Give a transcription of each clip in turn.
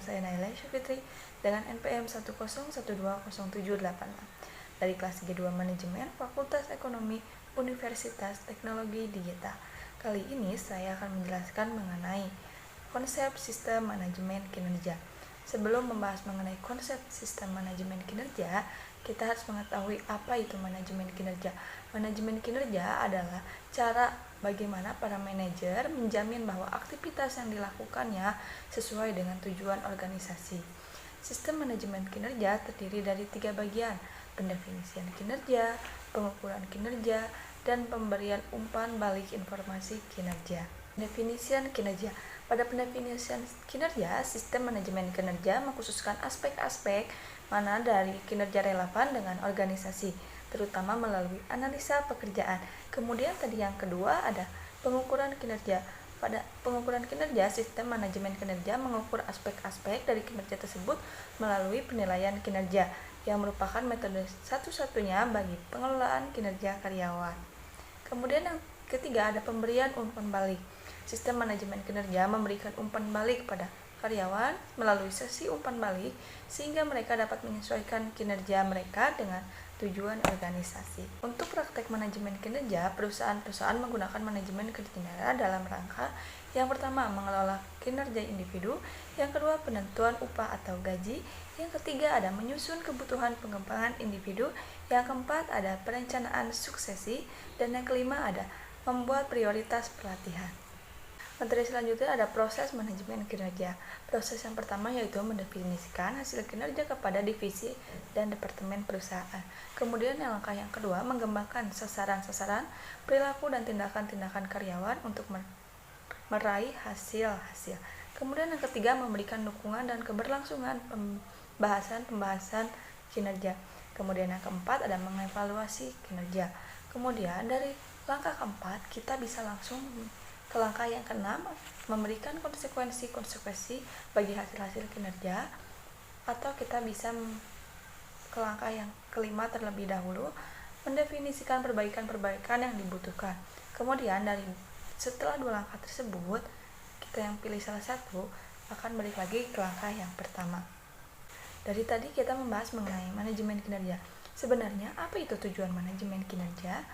saya Naila Syafitri dengan NPM 1012078 dari kelas 3 Manajemen Fakultas Ekonomi Universitas Teknologi Digital. Kali ini saya akan menjelaskan mengenai konsep sistem manajemen kinerja. Sebelum membahas mengenai konsep sistem manajemen kinerja, kita harus mengetahui apa itu manajemen kinerja. Manajemen kinerja adalah cara bagaimana para manajer menjamin bahwa aktivitas yang dilakukannya sesuai dengan tujuan organisasi. Sistem manajemen kinerja terdiri dari 3 bagian: pendefinisian kinerja, pengukuran kinerja, dan pemberian umpan balik informasi kinerja. Definisian kinerja. Pada pendefinisian kinerja, sistem manajemen kinerja mengkhususkan aspek-aspek mana dari kinerja relevan dengan organisasi, terutama melalui analisa pekerjaan. Kemudian tadi yang kedua ada pengukuran kinerja. Pada pengukuran kinerja, sistem manajemen kinerja mengukur aspek-aspek dari kinerja tersebut melalui penilaian kinerja, yang merupakan metode satu-satunya bagi pengelolaan kinerja karyawan. Kemudian yang ketiga ada pemberian umpan balik. Sistem manajemen kinerja memberikan umpan balik pada karyawan melalui sesi umpan balik sehingga mereka dapat menyesuaikan kinerja mereka dengan tujuan organisasi. Untuk praktek manajemen kinerja, perusahaan-perusahaan menggunakan manajemen kinerja dalam rangka yang pertama mengelola kinerja individu, yang kedua penentuan upah atau gaji, yang ketiga ada menyusun kebutuhan pengembangan individu, yang keempat ada perencanaan suksesi, dan yang kelima ada membuat prioritas pelatihan. Materi selanjutnya ada proses manajemen kinerja. Proses yang pertama yaitu mendefinisikan hasil kinerja kepada divisi dan departemen perusahaan. Kemudian langkah yang kedua mengembangkan sasaran-sasaran, perilaku dan tindakan-tindakan karyawan untuk meraih hasil-hasil. Kemudian yang ketiga memberikan dukungan dan keberlangsungan pembahasan kinerja. Kemudian yang keempat ada mengevaluasi kinerja. Kemudian dari langkah keempat kita bisa langsung ke langkah yang keenam, memberikan konsekuensi bagi hasil-hasil kinerja, atau kita bisa ke langkah yang kelima terlebih dahulu, mendefinisikan perbaikan-perbaikan yang dibutuhkan. Kemudian setelah dua langkah tersebut, kita yang pilih salah satu akan balik lagi ke langkah yang pertama. Dari tadi kita membahas mengenai manajemen kinerja. Sebenarnya apa itu tujuan manajemen kinerja?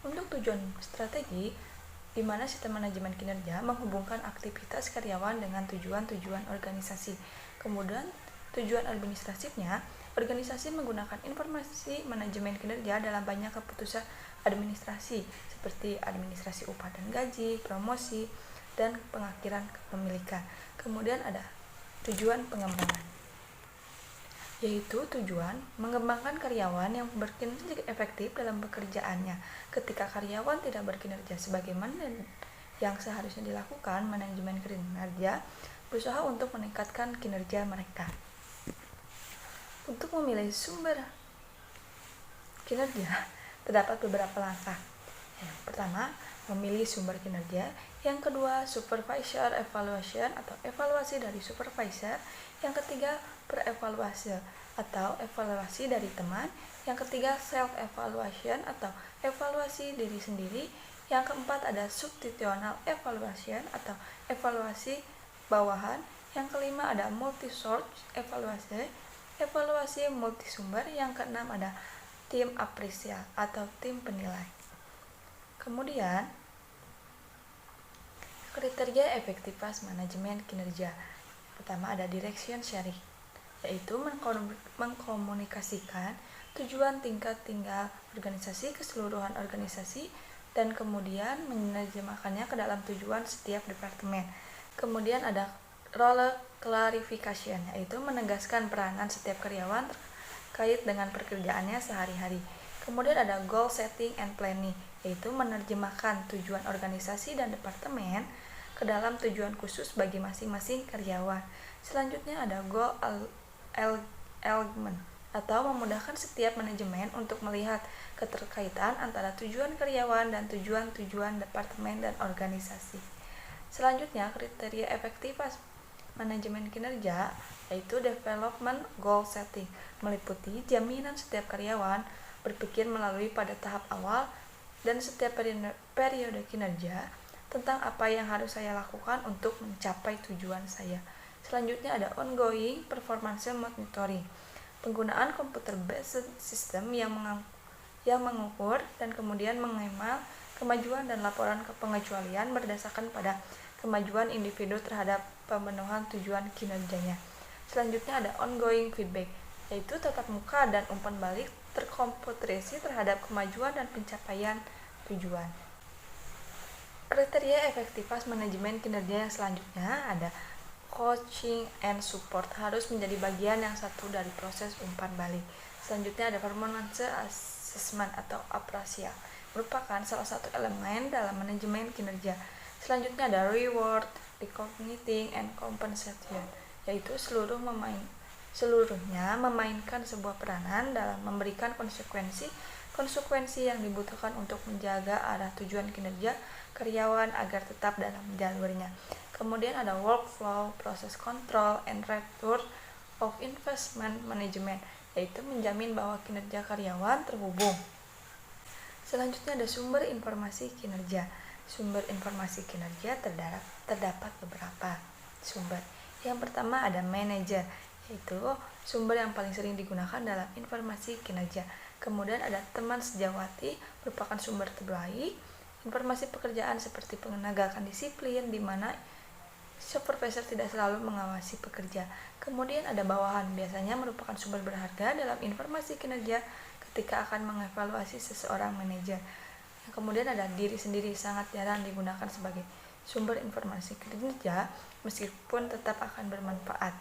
Untuk tujuan strategi, di mana sistem manajemen kinerja menghubungkan aktivitas karyawan dengan tujuan-tujuan organisasi. Kemudian tujuan administratifnya, organisasi menggunakan informasi manajemen kinerja dalam banyak keputusan administrasi seperti administrasi upah dan gaji, promosi, dan pengakhiran kepemilikan. Kemudian ada tujuan pengembangan, yaitu tujuan mengembangkan karyawan yang berkinerja efektif dalam pekerjaannya. Ketika karyawan tidak berkinerja sebagaimana yang seharusnya dilakukan, manajemen kinerja berusaha untuk meningkatkan kinerja mereka. Untuk memilih sumber kinerja, terdapat beberapa langkah. Yang pertama, memilih sumber kinerja. Yang kedua, supervisor evaluation atau evaluasi dari supervisor. Yang ketiga, perevaluasi atau evaluasi dari teman. Yang ketiga, self evaluation atau evaluasi diri sendiri. Yang keempat ada substitutional evaluation atau evaluasi bawahan. Yang kelima ada multi-source evaluasi multisumber. Yang keenam ada tim apresial atau tim penilai. Kemudian kriteria efektivitas manajemen kinerja. Pertama ada direction sharing, yaitu mengkomunikasikan tujuan tingkat tinggal organisasi ke seluruhan organisasi dan kemudian menerjemahkannya ke dalam tujuan setiap departemen. Kemudian ada role clarification, yaitu menegaskan peranan setiap karyawan terkait dengan pekerjaannya sehari-hari. Kemudian ada goal setting and planning, yaitu menerjemahkan tujuan organisasi dan departemen ke dalam tujuan khusus bagi masing-masing karyawan. Selanjutnya ada goal alignment atau memudahkan setiap manajemen untuk melihat keterkaitan antara tujuan karyawan dan tujuan-tujuan departemen dan organisasi. Selanjutnya kriteria efektivitas manajemen kinerja yaitu development goal setting, meliputi jaminan setiap karyawan berpikir melalui pada tahap awal dan setiap periode kinerja tentang apa yang harus saya lakukan untuk mencapai tujuan saya. Selanjutnya ada ongoing performance monitoring. Penggunaan computer based system yang mengukur dan kemudian mengemal kemajuan dan laporan pengecualian berdasarkan pada kemajuan individu terhadap pemenuhan tujuan kinerjanya. Selanjutnya ada ongoing feedback, yaitu tatap muka dan umpan balik terkomputerisi terhadap kemajuan dan pencapaian tujuan. Kriteria efektivitas manajemen kinerja yang selanjutnya ada coaching and support, harus menjadi bagian yang satu dari proses umpan balik. Selanjutnya ada performance assessment atau appraisal, merupakan salah satu elemen dalam manajemen kinerja. Selanjutnya ada reward, recognition, and compensation, yaitu seluruhnya memainkan sebuah peranan dalam memberikan konsekuensi yang dibutuhkan untuk menjaga arah tujuan kinerja karyawan agar tetap dalam jalurnya. Kemudian ada workflow, process control, and return of investment management, yaitu menjamin bahwa kinerja karyawan terhubung. Selanjutnya ada sumber informasi kinerja. Sumber informasi kinerja terdapat beberapa sumber. Yang pertama ada manajer, yaitu sumber yang paling sering digunakan dalam informasi kinerja. Kemudian ada teman sejawati, merupakan sumber terbaik. Informasi pekerjaan seperti penegakan disiplin, di mana supervisor tidak selalu mengawasi pekerja. Kemudian ada bawahan, biasanya merupakan sumber berharga dalam informasi kinerja ketika akan mengevaluasi seseorang manajer. Kemudian ada diri sendiri, sangat jarang digunakan sebagai sumber informasi kinerja meskipun tetap akan bermanfaat.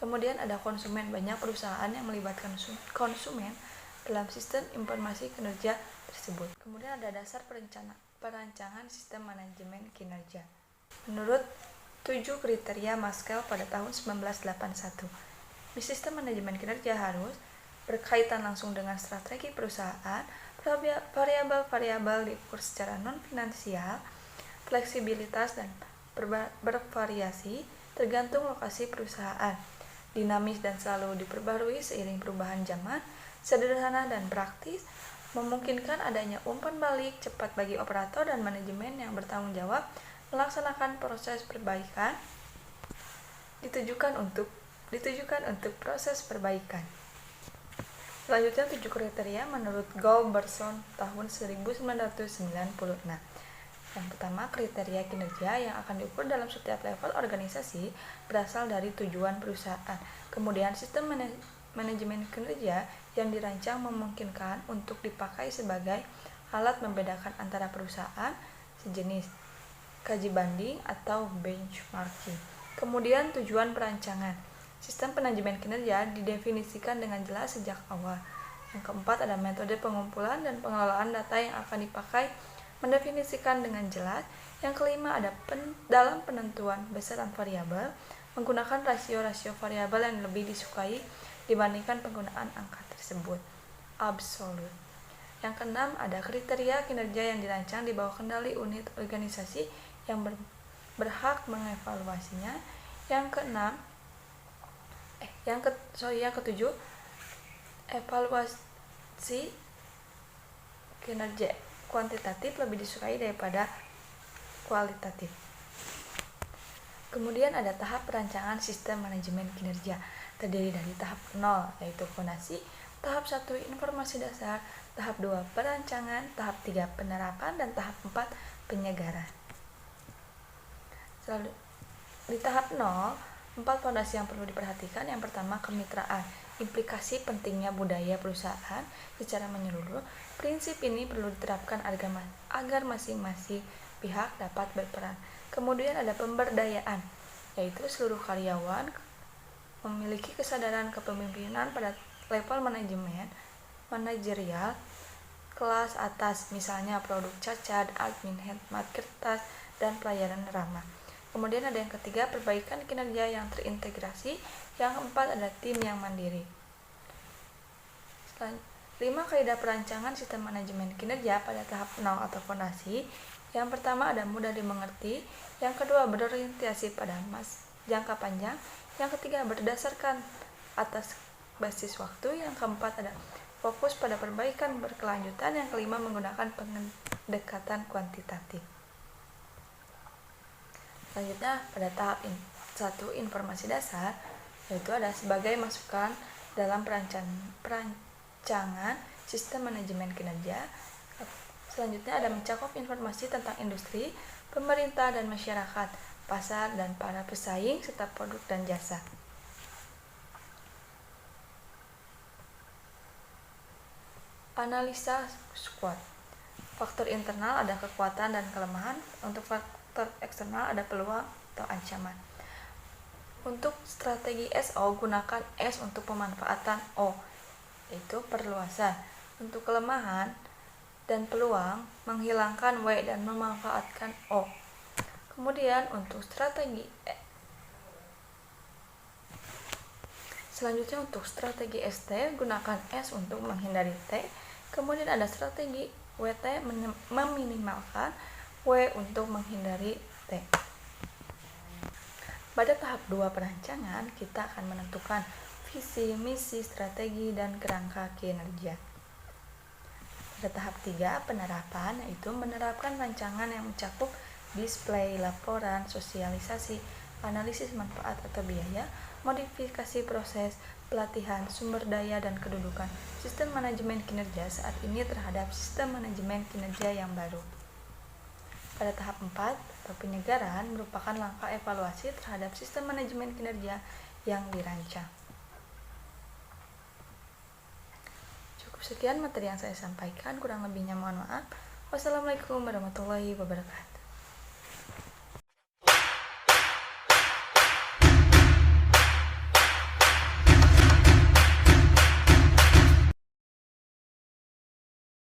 Kemudian ada konsumen, banyak perusahaan yang melibatkan konsumen dalam sistem informasi kinerja tersebut. Kemudian ada dasar perancangan sistem manajemen kinerja. Menurut 7 kriteria Maskell pada tahun 1981, sistem manajemen kinerja harus berkaitan langsung dengan strategi perusahaan, variabel-variabel diukur secara non-finansial, fleksibilitas dan bervariasi tergantung lokasi perusahaan, dinamis dan selalu diperbarui seiring perubahan zaman, sederhana dan praktis, memungkinkan adanya umpan balik cepat bagi operator dan manajemen yang bertanggung jawab melaksanakan proses perbaikan, ditujukan untuk proses perbaikan. Selanjutnya 7 kriteria menurut Galberson tahun 1996. Yang pertama, kriteria kinerja yang akan diukur dalam setiap level organisasi berasal dari tujuan perusahaan. Kemudian sistem manajemen kinerja yang dirancang memungkinkan untuk dipakai sebagai alat membedakan antara perusahaan sejenis, kaji banding atau benchmarking. Kemudian tujuan perancangan. Sistem manajemen kinerja didefinisikan dengan jelas sejak awal. Yang keempat ada metode pengumpulan dan pengelolaan data yang akan dipakai mendefinisikan dengan jelas. Yang kelima ada dalam penentuan besaran variabel, menggunakan rasio-rasio variabel yang lebih disukai dibandingkan penggunaan angka tersebut. Absolut. Yang keenam ada kriteria kinerja yang dirancang di bawah kendali unit organisasi yang berhak mengevaluasinya. Yang ketujuh, evaluasi kinerja kuantitatif lebih disukai daripada kualitatif. Kemudian ada tahap perancangan sistem manajemen kinerja, terdiri dari tahap 0 yaitu fondasi, tahap 1 informasi dasar, tahap 2 perancangan, tahap 3 penerapan, dan tahap 4 penyegaran. Di tahap 0, 4 fondasi yang perlu diperhatikan. Yang pertama, kemitraan, implikasi pentingnya budaya perusahaan secara menyeluruh. Prinsip ini perlu diterapkan agar masing-masing pihak dapat berperan. Kemudian ada pemberdayaan, yaitu seluruh karyawan memiliki kesadaran kepemimpinan pada level manajerial kelas atas, misalnya produk cacat, admin hemat kertas, dan pelayanan ramah. Kemudian ada yang ketiga, perbaikan kinerja yang terintegrasi. Yang keempat ada tim yang mandiri. 5 kaidah perancangan sistem manajemen kinerja pada tahap 0 atau fondasi. Yang pertama ada mudah dimengerti. Yang kedua berorientasi pada jangka panjang. Yang ketiga berdasarkan atas basis waktu. Yang keempat ada fokus pada perbaikan berkelanjutan. Yang kelima menggunakan pendekatan kuantitatif. Selanjutnya pada tahap 1. Informasi dasar, yaitu ada sebagai masukan dalam perancangan sistem manajemen kinerja. Selanjutnya ada mencakup informasi tentang industri, pemerintah dan masyarakat, pasar dan para pesaing, serta produk dan jasa. Analisa SWOT. Faktor internal ada kekuatan dan kelemahan, untuk faktor eksternal ada peluang atau ancaman. Untuk strategi SO, gunakan S untuk pemanfaatan O, yaitu perluasan. Untuk kelemahan dan peluang, menghilangkan W dan memanfaatkan O. Kemudian untuk strategi selanjutnya untuk strategi ST, gunakan S untuk menghindari T. Kemudian ada strategi WT, meminimalkan W untuk menghindari T. Pada tahap 2 perancangan, kita akan menentukan visi, misi, strategi, dan kerangka kinerja. Pada tahap 3 penerapan, yaitu menerapkan rancangan yang mencakup display, laporan, sosialisasi, analisis manfaat atau biaya, modifikasi proses, pelatihan, sumber daya, dan kedudukan sistem manajemen kinerja saat ini terhadap sistem manajemen kinerja yang baru. Pada tahap 4, penyegaran merupakan langkah evaluasi terhadap sistem manajemen kinerja yang dirancang. Cukup sekian materi yang saya sampaikan, kurang lebihnya mohon maaf. Wassalamualaikum warahmatullahi wabarakatuh.